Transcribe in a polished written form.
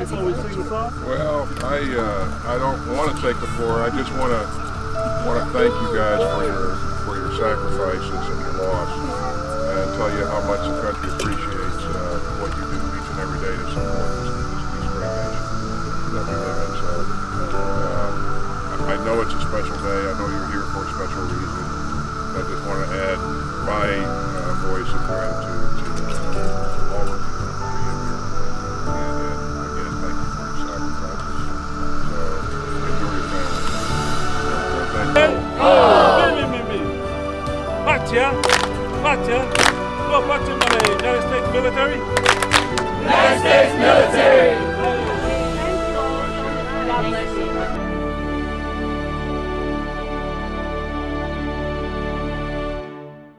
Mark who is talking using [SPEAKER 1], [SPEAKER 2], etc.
[SPEAKER 1] before we sing the song?
[SPEAKER 2] Well, I don't want to take the floor. I just want to thank you guys for your sacrifices and your loss, and tell you how much the country appreciates what you do each and every day to support this great nation that we live in. So I know it's a special day. I know you're here for a special reason. I just want to add my voice of gratitude to all of you for being here. And again, thank you for your sacrifices. So enjoy your family. Thank you.
[SPEAKER 1] Batia, go back to my United States military.
[SPEAKER 3] United States military!
[SPEAKER 4] God bless you.